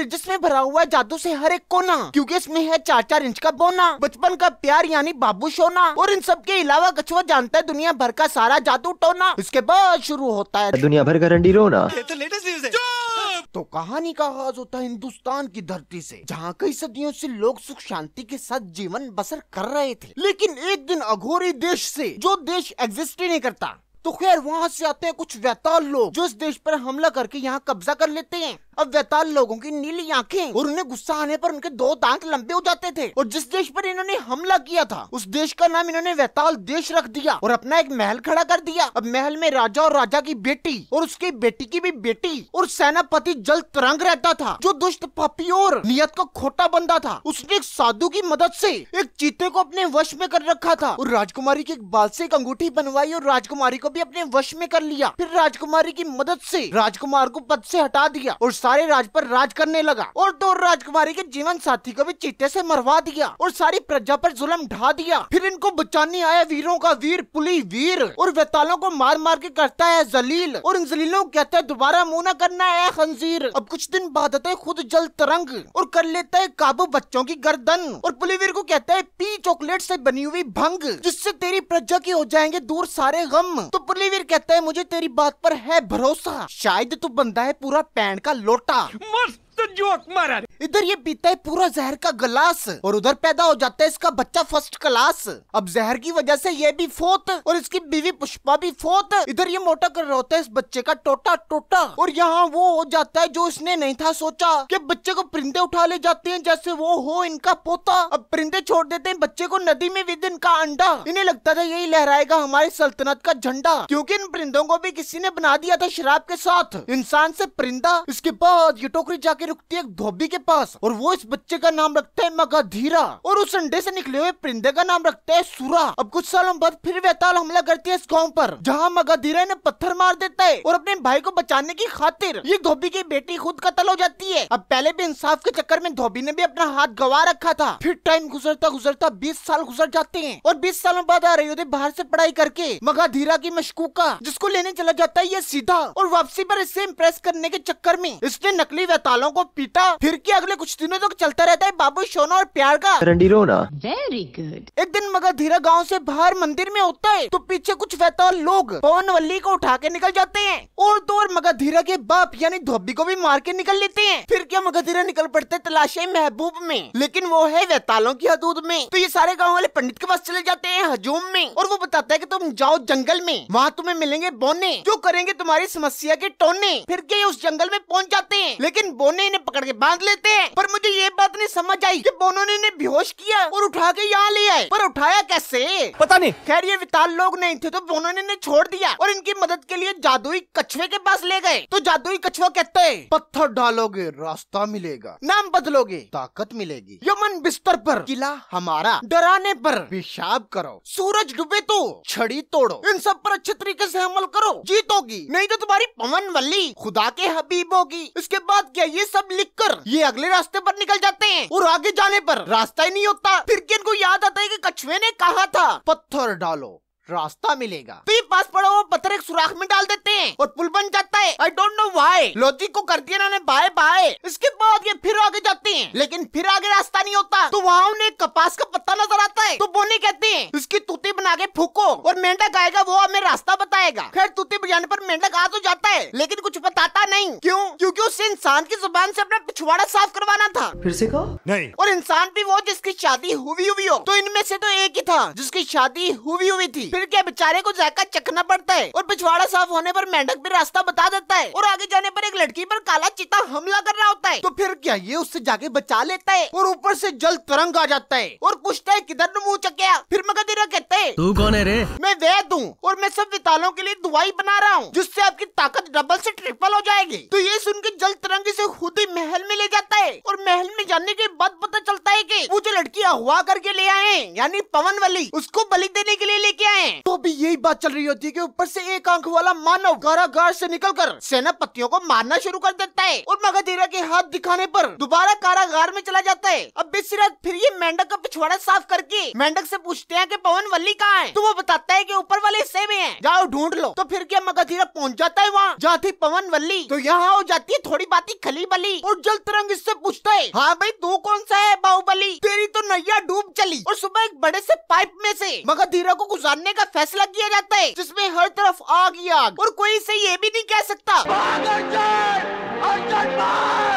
मंदिर जिसमें भरा हुआ है जादू से हर एक कोना, क्योंकि इसमें है 4-4 इंच का बोना, बचपन का प्यार यानी बाबू सोना, और इन सब के अलावा कछुआ जानता है दुनिया भर का सारा जादू टोना। इसके बाद शुरू होता है दुनिया भर का रंडी रोना। ये तो लेटेस्ट न्यूज़ है। तो कहानी का आगाज होता है हिंदुस्तान की धरती से, जहाँ कई सदियों से लोग सुख शांति के साथ जीवन बसर कर रहे थे। लेकिन एक दिन अघोरी देश से, जो देश एग्जिस्ट ही नहीं करता, तो खैर वहाँ से आते हैं कुछ वैताल लोग जो इस देश पर हमला करके यहाँ कब्जा कर लेते हैं। अब वैताल लोगों की नीली आंखें और उन्हें गुस्सा आने पर उनके 2 दांत लंबे हो जाते थे, और जिस देश पर इन्होंने हमला किया था उस देश का नाम इन्होंने वैताल देश रख दिया और अपना एक महल खड़ा कर दिया। अब महल में राजा और राजा की बेटी और उसकी बेटी की भी बेटी और सेनापति जल तरंग रहता था, जो दुष्ट पापी और नियत का खोटा बंदा था। उसने एक साधु की मदद से एक चीते को अपने वश में कर रखा था और राजकुमारी के एक बाल से एक अंगूठी बनवाई और राजकुमारी को भी अपने वश में कर लिया। फिर राजकुमारी की मदद से राजकुमार को पद से हटा दिया और सारे राज पर राज करने लगा, और तो राजकुमारी के जीवन साथी को भी चीते से मरवा दिया और सारी प्रजा पर जुल्म ढा दिया। फिर इनको बचाने आया वीरों का वीर पुली वीर, और वैतालों को मार मार के करता है जलील, और इन जलीलों को कहता है दोबारा मुंह न करना है खंजीर। अब कुछ दिन बाद आता है खुद जल तरंग और कर लेता है काबू बच्चों की गर्दन, और पुलीवीर को कहता है पी चॉकलेट से बनी हुई भंग, जिससे तेरी प्रजा के हो जाएंगे दूर सारे गम। तो पुलीवीर कहता है मुझे तेरी बात पर है भरोसा, शायद तू बंदा है पूरा पैन का लोटा। मस्त जोक मारा। इधर ये पीता है पूरा जहर का गिलास और उधर पैदा हो जाता है इसका बच्चा फर्स्ट क्लास। अब जहर की वजह से ये भी फोत और इसकी बीवी पुष्पा भी फोत। इधर ये मोटा कर रहा होता है इस बच्चे का टोटा टोटा, और यहाँ वो हो जाता है जो इसने नहीं था सोचा कि बच्चे को परिंदे उठा ले जाते हैं जैसे वो हो इनका पोता। अब परिंदे छोड़ देते हैं बच्चे को नदी में विद इनका अंडा। इन्हें लगता था यही लहराएगा हमारी सल्तनत का झंडा, क्योंकि इन परिंदों को भी किसी ने बना दिया था शराब के साथ इंसान से परिंदा। इसके बाद ये टोकरी जाके रुकती है एक धोबी के पास, और वो इस बच्चे का नाम रखता है मगधीरा, और उस अंडे से निकले हुए परिंदे का नाम रखता है सुरा। अब कुछ सालों बाद फिर वैताल हमला करती है इस गांव पर, जहां मगधीरा ने पत्थर मार देता है और अपने भाई को बचाने की खातिर ये धोबी की बेटी खुद कत्ल हो जाती है। अब पहले भी इंसाफ के चक्कर में धोबी ने भी अपना हाथ गवा रखा था। फिर टाइम गुजरता गुजरता 20 साल गुजर जाते हैं, और 20 सालों बाद आ रही होती बाहर से पढ़ाई करके मगधीरा की मशकूका, जिसको लेने चला जाता है ये सीधा, और वापसी पर इससे इम्प्रेस करने के चक्कर में इसने नकली वैतालों को पीटा। फिर क्या अगले कुछ दिनों तक चलता रहता है बाबू सोना और प्यार का रंडी रोना। Very good. एक दिन मगधीरा गांव से बाहर मंदिर में होता है, तो पीछे कुछ वैताल लोग पवनवल्ली को उठा के निकल जाते हैं, और तो और मगधीरा के बाप यानी धोबी को भी मार के निकल लेते हैं। फिर क्या मगधीरा निकल पड़ते तलाशे महबूब में, लेकिन वो है वैतालों की हदूद में। तो ये सारे गाँव वाले पंडित के पास चले जाते हैं हजूम में, और वो बताता है कि तुम जाओ जंगल में, वहाँ तुम्हें मिलेंगे बोने जो करेंगे तुम्हारी समस्या के टोने। फिर क्या ये उस जंगल में पहुँच जाते हैं, लेकिन बोने इन्हें पकड़ के बांध लेते हैं। पर मुझे ये बात नहीं समझ आई कि बोनों ने इन्हें बेहोश किया और उठा के यहाँ ले आए, पर उठाया कैसे पता नहीं। खैर ये विताल लोग नहीं थे, तो बोनों ने इन्हें छोड़ दिया और इनकी मदद के लिए जादुई कछुए के पास ले गए। तो जादुई कछुआ कहता है पत्थर डालोगे रास्ता मिलेगा, नाम बदलोगे ताकत मिलेगी, यमन बिस्तर पर किला हमारा, डराने पर पेशाब करो, सूरज डूबे तो छड़ी तोड़ो, इन सब पर अच्छे तरीके से अमल करो, जीतोगी, नहीं तो तुम्हारी पवनवल्ली खुदा के हबीब होगी। इसके बाद क्या ये सब लिखकर ये अगले रास्ते पर निकल जाते हैं, और आगे जाने पर रास्ता ही नहीं होता। फिर इनको याद आता है कि कछुए ने कहा था पत्थर डालो रास्ता मिलेगा, तो ये पास पड़ा वो पत्थर एक सुराख में डाल देते हैं और पुल बन जाता है। I don't know why, logic को कर दिया इन्होंने बाय बाय। इसके बाद ये फिर आगे जाते हैं, लेकिन फिर आगे रास्ता नहीं होता, तो वहाँ उन्हें कपास का पत्ता नजर आता है। तो बोने कहते हैं इसकी तूती बना के फूको और मेंढक आएगा, वो हमें रास्ता बताएगा। खैर तूती बजाने पर मेंढक आ तो जाता है, लेकिन कुछ बताता नहीं। क्यों? क्योंकि उसे इंसान की जुबान से अपना पिछवाड़ा साफ करवाना था। फिर से कहो नहीं। और इंसान भी वो जिसकी शादी हुई हो, तो इनमें से तो एक ही था जिसकी शादी हुई थी। फिर क्या बेचारे को जायका चखना पड़ता है, और पिछवाड़ा साफ होने पर मेंढक भी रास्ता बता देता है, और आगे जाने पर एक लड़की पर काला चीता हमला कर रहा होता है। तो फिर क्या ये उससे जाके बचा लेता है, और ऊपर से जल तरंग आ जाता है और पूछता है किधर मुंह चकिया। फिर मगधीरा कहता है तू कौन है रे? मैं वैद हूँ और मैं सब वितालों के लिए दवाई बना रहा हूँ जिससे आपकी ताकत डबल से ट्रिपल हो जाएगी। तो ये सुन के जल तरंगी से खुद ही महल में ले जाता है, और महल में जाने के बाद पता चलता है है कि वो जो लड़की अगवा करके ले आए यानी पवनवली, उसको बलि देने के लिए लेके आए। तो अभी यही बात चल रही होती है कि ऊपर से एक आंख वाला मानव कारागार से निकलकर सेनापतियों को मारना शुरू कर देता है और मगधीरा के हाथ दिखाने पर दोबारा कारागार में चला जाता है। अब बेसिरत फिर ये मेंढक का पिछवाड़ा साफ करके मेंढक से पूछते हैं कि पवनवली कहाँ है, तो वो बताता है कि ऊपर वाले हिस्से में है, जाओ ढूंढ लो। तो फिर क्या मगधीरा पहुंच जाता है वहाँ जहाँ थी पवनवली। तो यहाँ हो जाती है थोड़ी बाती खली बली और जल तरंग इससे पूछता है, हाँ भाई तू कौन सा है बाहुबली, तेरी तो नैया डूब चली। और सुबह एक बड़े से पाइप में से मगधीरा को गुजारने का फैसला किया जाता है जिसमें हर तरफ आग ही आग और कोई इसे ये भी नहीं कह सकता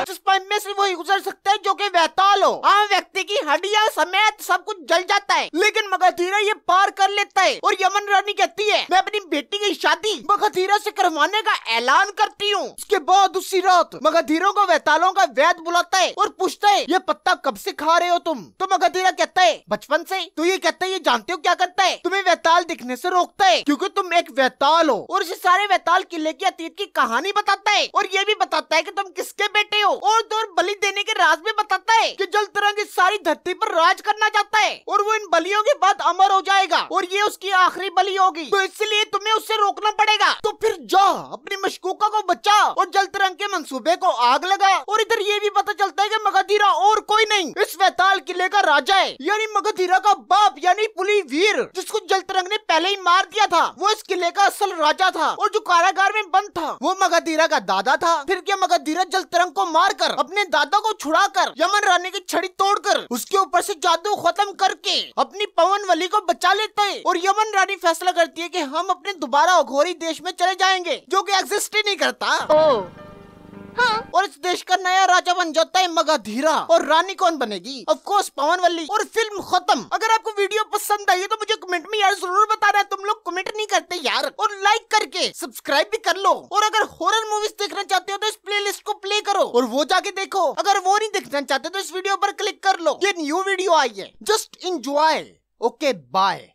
जिस पाइप में से वही गुजर सकता है जो कि वैताल हो। आम व्यक्ति की हड्डियां समेत सब कुछ जल जाता है, लेकिन मगधीरा ये पार कर लेता है और यमन रानी कहती है मैं अपनी बेटी की शादी मगधीरा से करवाने का ऐलान करती हूँ। उसके बाद उसी रात मगधीरा को वैतालों का वैद बुलाता है और पूछता है ये पत्ता कब से खा रहे हो तुम। तो मगधीरा कहता है बचपन से। तो ये कहता है ये जानते हो क्या करता है, तुम्हें वैताल दिखने से रोकता है क्योंकि तुम एक वैताल हो। और इसे सारे वैताल किले की अतीत की कहानी बताता है और ये भी बताता है कि तुम किसके बेटे हो और दूर बलि देने के राज भी बताता है कि जल तरंग इस सारी धरती पर राज करना चाहता है और वो इन बलियों के बाद अमर हो जाएगा और ये उसकी आखिरी बलि होगी, तो इसलिए तुम्हें उससे रोकना पड़ेगा। तो फिर जा अपनी मशकूका को बचा और जल तरंग के मंसूबे को आग लगा। और इधर ये भी पता चलता है कि मगधीरा और कोई नहीं इस वैताल किले का राजा है, यानी मगधीरा का बाप यानी पुली वीर जिसको जल तरंग ने पहले ही मार दिया था, वो इस किले का असल राजा था। और जो कारागार में बंद था वो मगधीरा का दादा था। फिर क्या मगधीरा जल तरंग को मारकर अपने दादा को छुड़ाकर यमन रानी की छड़ी तोड़कर उसके ऊपर से जादू खत्म करके अपनी पवनवली को बचा लेता है। और यमन रानी फैसला करती है कि हम अपने दोबारा अघोरी देश में चले जाएंगे जो कि एग्जिस्ट ही नहीं करता। हाँ। और इस देश का नया राजा बन जाता है मगधीरा। और रानी कौन बनेगी? Of course Pavanvali. और फिल्म खत्म। अगर आपको वीडियो पसंद आई है तो मुझे कमेंट में यार जरूर बताना। तुम लोग कमेंट नहीं करते यार। और लाइक करके सब्सक्राइब भी कर लो। और अगर हॉरर मूवीज देखना चाहते हो तो इस प्लेलिस्ट को प्ले करो और वो जाके देखो। अगर वो नहीं देखना चाहते तो इस वीडियो पर क्लिक कर लो, ये न्यू वीडियो आई है। Just enjoy. Okay bye.